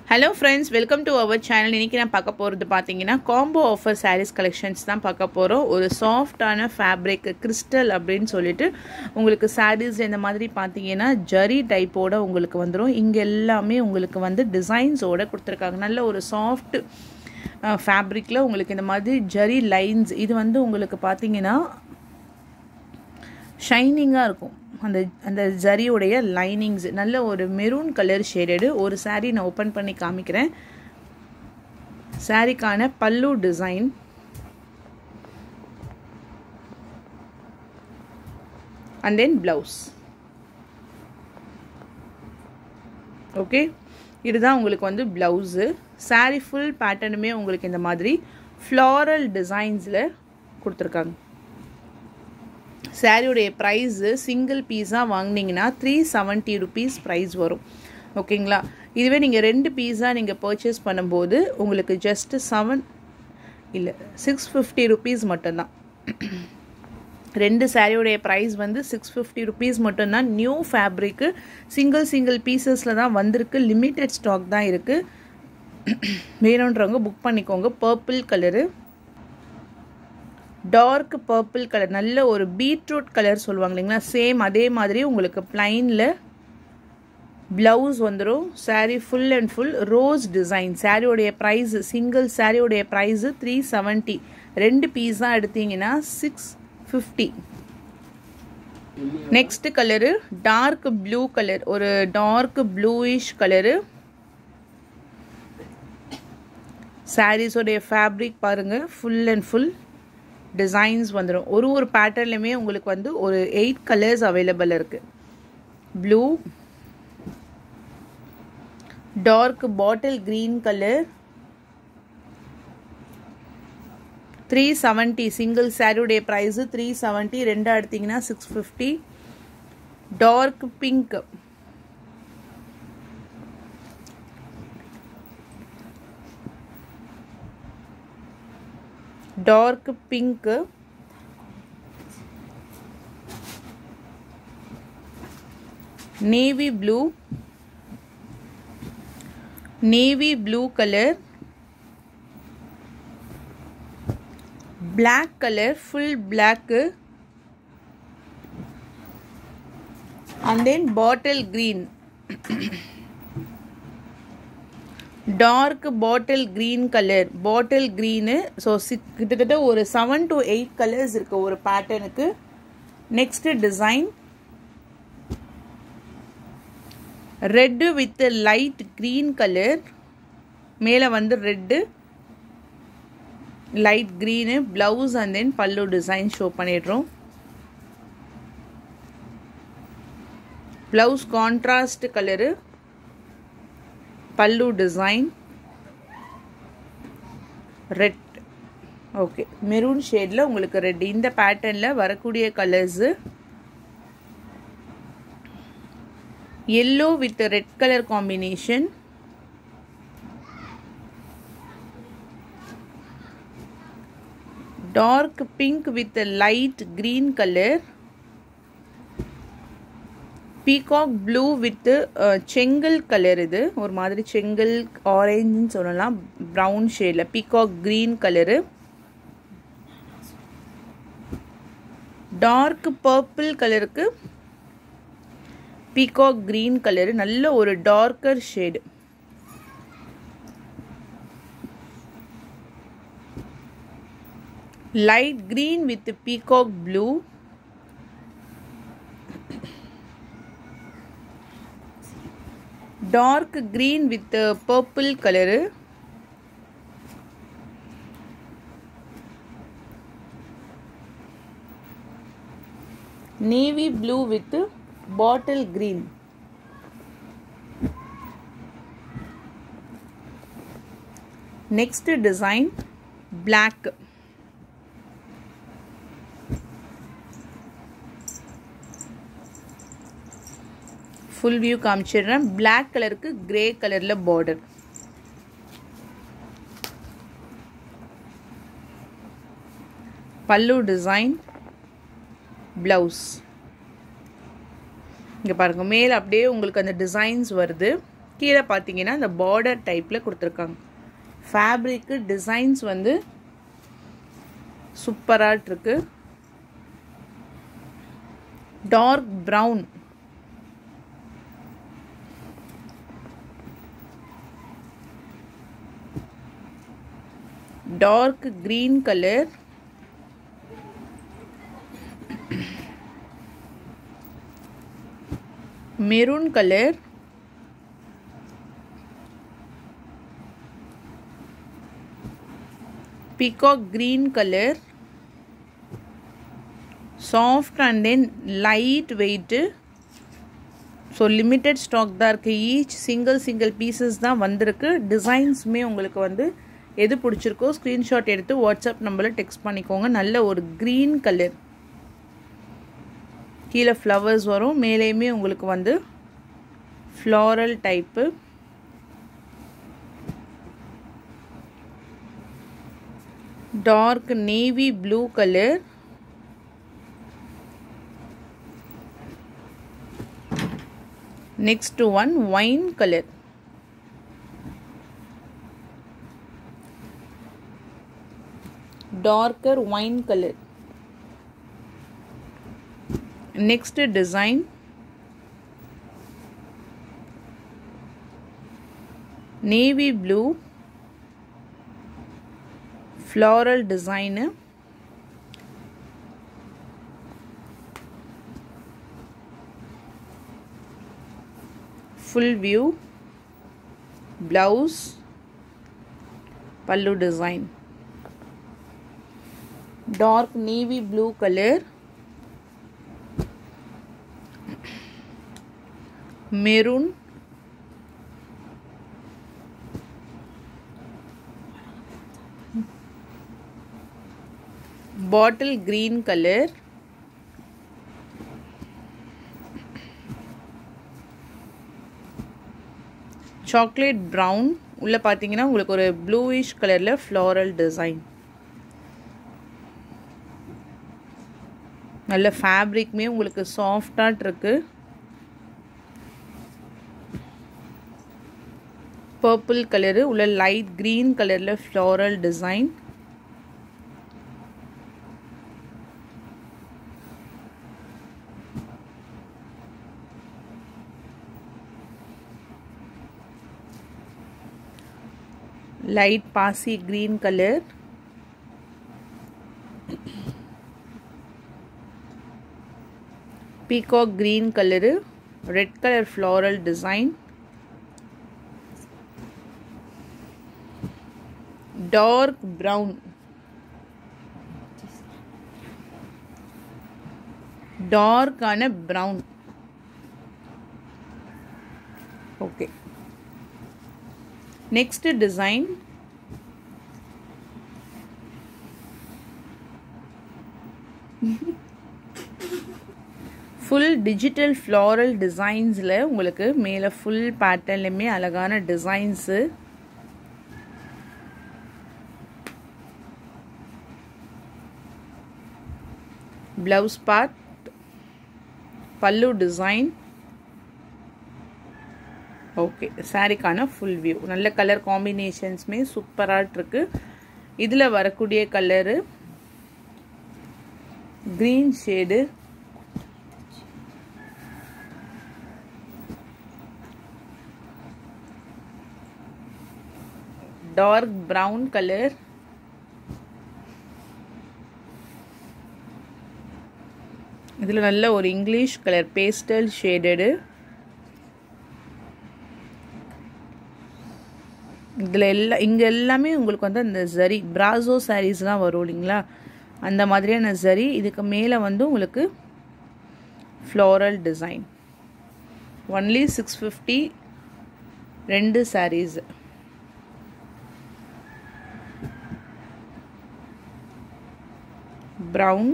Hello friends, welcome to our channel. இன்னைக்கு நான் பார்க்க போறது பாத்தீங்கன்னா காம்போ ஆஃபர் sarees collections தான் பார்க்க போறோம். ஒரு சாஃப்ட்டான ஃபேப்ரிக் கிறிஸ்டல் அப்படினு சொல்லிட்டு உங்களுக்கு sarees இந்த மாதிரி பாத்தீங்கன்னா ஜரி டைப்போட உங்களுக்கு வந்துரும். இங்க எல்லாமே உங்களுக்கு வந்து டிசைன்ஸோட கொடுத்திருக்காங்க. நல்ல ஒரு சாஃப்ட் ஃபேப்ரிக்ல உங்களுக்கு இந்த மாதிரி ஜரி லைன்ஸ் இது வந்து உங்களுக்கு பாத்தீங்கன்னா ஷைனிங்கா இருக்கும். அந்த ஜரியோடைய லைனிங்ஸ் நல்ல ஒரு மெரூன் கலர் ஷேடட் ஒரு saree நான் ஓபன் பண்ணி காமிக்கிறேன். சாரிக்கான பல்லு design and then blouse. Okay, இதுதான் உங்களுக்கு வந்து blouse. saree full patternமே உங்களுக்கு இந்த மாதிரி floral designsல கொடுத்திருக்காங்க. saree உடைய price single piece வாங்குனீங்கன்னா 370 rupees price வரும். ஓகேங்களா, இதுவே நீங்க ரெண்டு பீஸா நீங்க purchase பண்ணும்போது உங்களுக்கு just 650 rupees மட்டும் தான். ரெண்டு saree உடைய price வந்து 650 rupees மட்டும் தான். நியூ ஃபேப்ரிக் சிங்கிள் பீசஸ்ல தான் வந்திருக்கு. லிமிட்டட் ஸ்டாக் தான் இருக்கு. வேணும்ன்றவங்க புக் பண்ணிக்கோங்க. Purple colour, dark purple colour, நல்ல ஒரு பீட்ரூட் கலர் சொல்லுவாங்க இல்லைங்களா, சேம் அதே மாதிரி உங்களுக்கு பிளைன்ல பிளவுஸ் வந்துடும். saree full and full rose design. சாரியோடைய ப்ரைஸ் சிங்கிள் சாரியோடைய ப்ரைஸ் 370. ரெண்டு பீஸ் தான் எடுத்தீங்கன்னா 650. Next colour dark blue colour, ஒரு டார்க் ப்ளூயிஷ் கலரு. சாரீஸோடைய ஃபேப்ரிக் பாருங்க, ஃபுல் அண்ட் ஃபுல் டிசைன்ஸ் வந்துடும். ஒரு பேட்டர்ன்லையுமே உங்களுக்கு வந்து ஒரு 8 கலர்ஸ் அவைலபிள் இருக்கு. Blue, dark bottle green colour 370. Single சாரியுடைய பிரைஸ் 370. ரெண்டா எடுத்தீங்கன்னா 650. Dark pink, dark pink, navy blue colour, black colour full black, and then bottle green, dark bottle green colour, bottle green. So கிட்டத்தட்ட ஒரு 7 to 8 colours இருக்கு ஒரு பேட்டர்னுக்கு. Next design red with light green colour, மேலே வந்து red light green blouse and then pallu design show பண்ணிடுறோம். Blouse contrast colour, pallu design red. Okay, maroon ஷேட்ல உங்களுக்கு ரெட். இந்த பேட்டர்ன்ல வரக்கூடிய colours yellow with red color combination, dark pink with light green color, peacock blue with செங்கல் colour. இது ஒரு மாதிரி செங்கல் ஆரஞ்சுன்னு சொல்லலாம், ப்ரௌன் ஷேட்ல. Peacock green colour, dark purple கலருக்கு பீகாக் கிரீன் கலரு, நல்ல ஒரு darker shade. Light green with peacock blue, dark green with purple colour, navy blue with bottle green. Next design black, full view காமிச்சிடுறேன். Black கலருக்கு grey கலர்ல border. Pallu design, blouse. இங்க பாருங்க, மேல அப்படியே உங்களுக்கு அந்த டிசைன்ஸ் வருது. கீழே பார்த்தீங்கன்னா இந்த பார்டர் டைப்பில் கொடுத்துருக்காங்க. ஃபேப்ரிக்கு டிசைன்ஸ் வந்து சூப்பராக இருக்கு. Dark brown, dark green colour, maroon colour, peacock green colour, soft and then light weight. So limited stock தான் இருக்குது. ஈச் சிங்கிள் பீசஸ் தான் வந்திருக்கு. டிசைன்ஸுமே உங்களுக்கு வந்து எது பிடிச்சிருக்கோ ஸ்க்ரீன்ஷாட் எடுத்து வாட்ஸ்அப் நம்பரில் டெக்ஸ்ட் பண்ணிக்கோங்க. நல்ல ஒரு க்ரீன் கலர், கீழே ஃப்ளவர்ஸ் வரும், மேலேயுமே உங்களுக்கு வந்து floral type. Dark navy blue colour, next one wine color, darker wine color. Next design navy blue floral design, full view, blouse, pallu design. Dark navy blue color, maroon, bottle green color, chocolate brown, உள்ள பார்த்தீங்கன்னா உங்களுக்கு ஒரு bluish கலரில் floral design. நல்ல ஃபேப்ரிக்மே உங்களுக்கு சாஃப்டாக இருக்கு. Purple colour உள்ள லைட் க்ரீன் கலரில் floral design. light passy green color, peacock green color, red color floral design, dark brown, dark and brown. Okay, next design full digital floral designs la உங்களுக்கு மேல full patternலமே அழகான designs. blouse part, pallu design. Okay, சாரிக்கான full view. நல்ல colour காம்பினேஷன்ஸ்மே சூப்பராக இருக்கு. இதில் வரக்கூடிய colour green shade, dark brown colour, இதில் நல்ல ஒரு இங்கிலீஷ் கலர் பேஸ்டல் ஷேடடு, இதில் இங்கே எல்லாமே உங்களுக்கு வந்து அந்த ஜரி பிராசோ சாரீஸ்லாம் வரும் இல்லைங்களா, அந்த மாதிரியான ஜரி. இதுக்கு மேலே வந்து உங்களுக்கு ஃப்ளோரல் டிசைன். ஒன்லி 650 ரெண்டு sarees. Brown,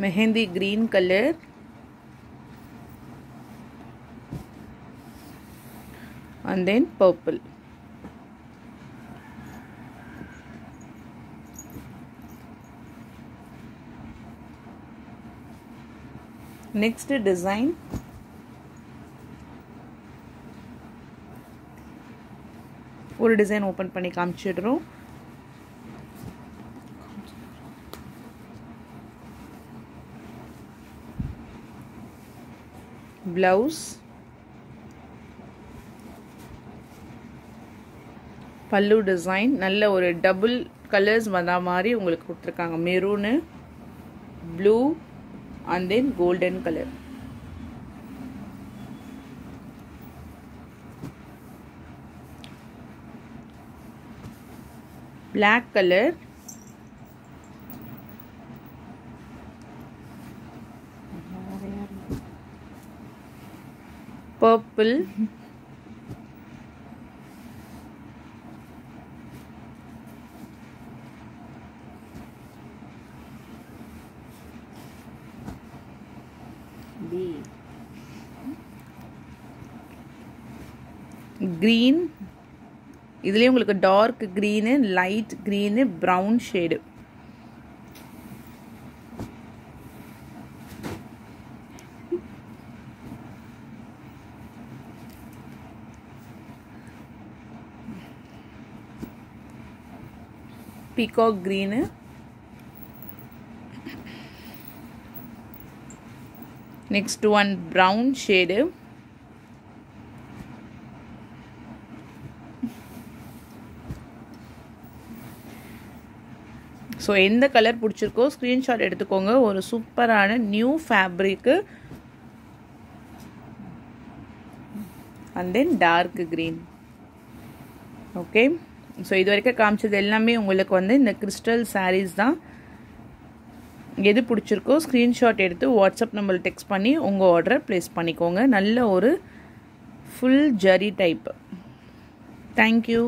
mehndi green color, and then purple. Next design ஒரு டிசைன் ஓப்பன் பண்ணி காமிச்சிடுறோம். பிளவுஸ், பல்லு டிசைன் நல்ல ஒரு டபுள் கலர்ஸ் வந்த மாதிரி உங்களுக்கு கொடுத்துருக்காங்க. Maroon, blue and then golden colour. Black colour, purple, green, இதுலயே உங்களுக்கு dark green, light green, brown shade. peacock green, next one brown shade, so எந்த கலர் பிடிச்சிருக்கோ ஸ்க்ரீன்ஷாட் எடுத்துக்கோங்க. ஒரு சூப்பரான new fabric and then dark green. Okay, so இது வரைக்கும் காமிச்சது எல்லாமே உங்களுக்கு வந்து இந்த கிறிஸ்டல் சாரீஸ் தான். எது பிடிச்சிருக்கோ ஸ்க்ரீன்ஷாட் எடுத்து வாட்ஸ்அப் நம்பர் டெக்ஸ்ட் பண்ணி உங்கள் ஆர்டரை ப்ளேஸ் பண்ணிக்கோங்க. நல்ல ஒரு ஃபுல் ஜரி டைப். தேங்க்யூ.